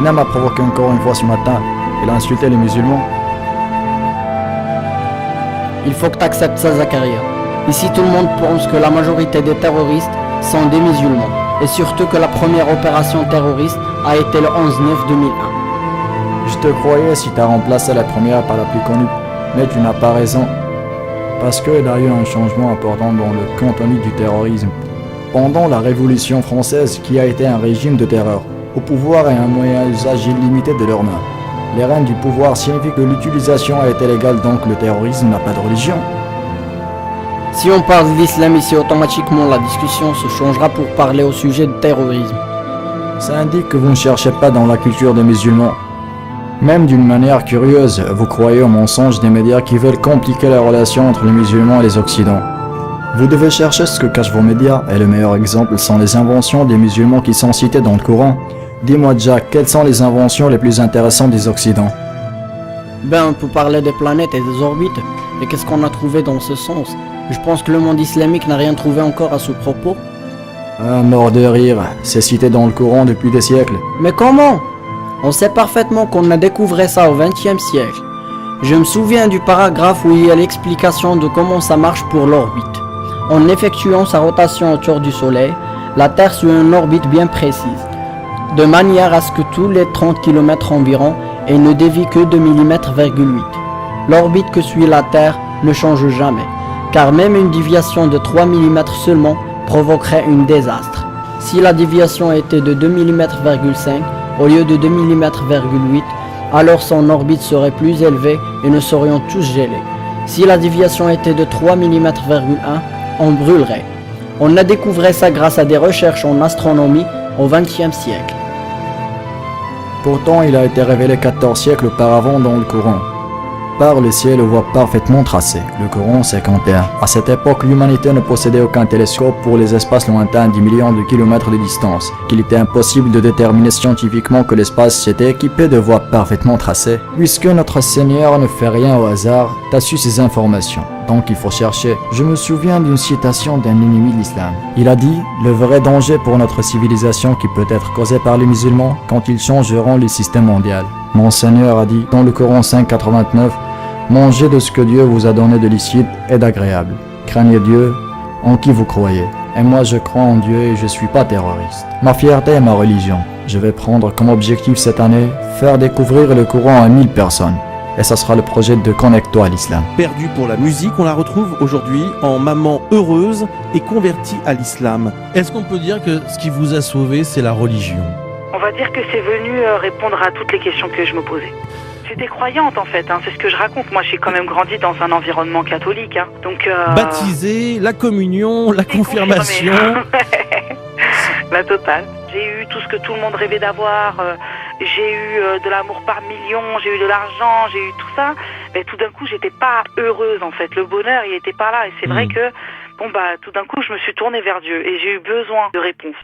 Lina m'a provoqué encore une fois ce matin. Elle a insulté les musulmans. Il faut que tu acceptes ça, Zakaria. Ici, tout le monde pense que la majorité des terroristes sont des musulmans. Et surtout que la première opération terroriste a été le 11/9/2001. Je te croyais si t'as remplacé la première par la plus connue. Mais tu n'as pas raison. Parce qu'il y a eu un changement important dans le contenu du terrorisme. Pendant la Révolution française, qui a été un régime de terreur, au pouvoir et un moyen usage illimité de leurs mains. Les règnes du pouvoir signifient que l'utilisation a été légale, donc le terrorisme n'a pas de religion. Si on parle de l'islam ici, automatiquement la discussion se changera pour parler au sujet de terrorisme. Ça indique que vous ne cherchez pas dans la culture des musulmans. Même d'une manière curieuse, vous croyez aux mensonges des médias qui veulent compliquer la relation entre les musulmans et les occidents. Vous devez chercher ce que cachent vos médias, et le meilleur exemple sont les inventions des musulmans qui sont citées dans le Coran. Dis-moi Jack, quelles sont les inventions les plus intéressantes des occidents? Ben, on peut parler des planètes et des orbites. Et qu'est-ce qu'on a trouvé dans ce sens? Je pense que le monde islamique n'a rien trouvé encore à ce propos. Ah, mort de rire, c'est cité dans le Coran depuis des siècles. Mais comment? On sait parfaitement qu'on a découvert ça au XXe siècle. Je me souviens du paragraphe où il y a l'explication de comment ça marche pour l'orbite. En effectuant sa rotation autour du Soleil, la Terre suit une orbite bien précise, de manière à ce que tous les 30 km environ, elle ne dévie que de 1,8 mm. L'orbite que suit la Terre ne change jamais, car même une déviation de 3 mm seulement provoquerait un désastre. Si la déviation était de 2,5 mm au lieu de 2,8 mm, alors son orbite serait plus élevée et nous serions tous gelés. Si la déviation était de 3,1 mm, on brûlerait. On a découvert ça grâce à des recherches en astronomie au XXe siècle. Pourtant, il a été révélé 14 siècles auparavant dans le Coran. Par le ciel, on voit parfaitement tracé. Le Coran 51. À cette époque, l'humanité ne possédait aucun télescope pour les espaces lointains d'10 millions de kilomètres de distance. Qu'il était impossible de déterminer scientifiquement que l'espace était équipé de voies parfaitement tracées. Puisque notre Seigneur ne fait rien au hasard, t'as su ces informations. Donc il faut chercher. Je me souviens d'une citation d'un ennemi de l'islam. Il a dit « Le vrai danger pour notre civilisation qui peut être causé par les musulmans quand ils changeront le système mondial. » Mon Seigneur a dit dans le Coran 5,89 « Mangez de ce que Dieu vous a donné de licite et d'agréable. Craignez Dieu en qui vous croyez. Et moi je crois en Dieu et je suis pas terroriste. Ma fierté est ma religion. Je vais prendre comme objectif cette année faire découvrir le Coran à 1000 personnes. Et ça sera le projet de Connecte-toi à l'islam. Perdue pour la musique, on la retrouve aujourd'hui en maman heureuse et convertie à l'islam. Est-ce qu'on peut dire que ce qui vous a sauvé, c'est la religion? On va dire que c'est venu répondre à toutes les questions que je me posais. J'étais croyante en fait, c'est ce que je raconte. Moi j'ai quand même grandi dans un environnement catholique. Donc, Baptisé, la communion, la confirmation. La totale. J'ai eu tout ce que tout le monde rêvait d'avoir. J'ai eu de l'amour par millions, j'ai eu de l'argent, j'ai eu tout ça. Mais tout d'un coup j'étais pas heureuse en fait. Le bonheur il était pas là. Et c'est vrai que tout d'un coup je me suis tournée vers Dieu et j'ai eu besoin de réponses.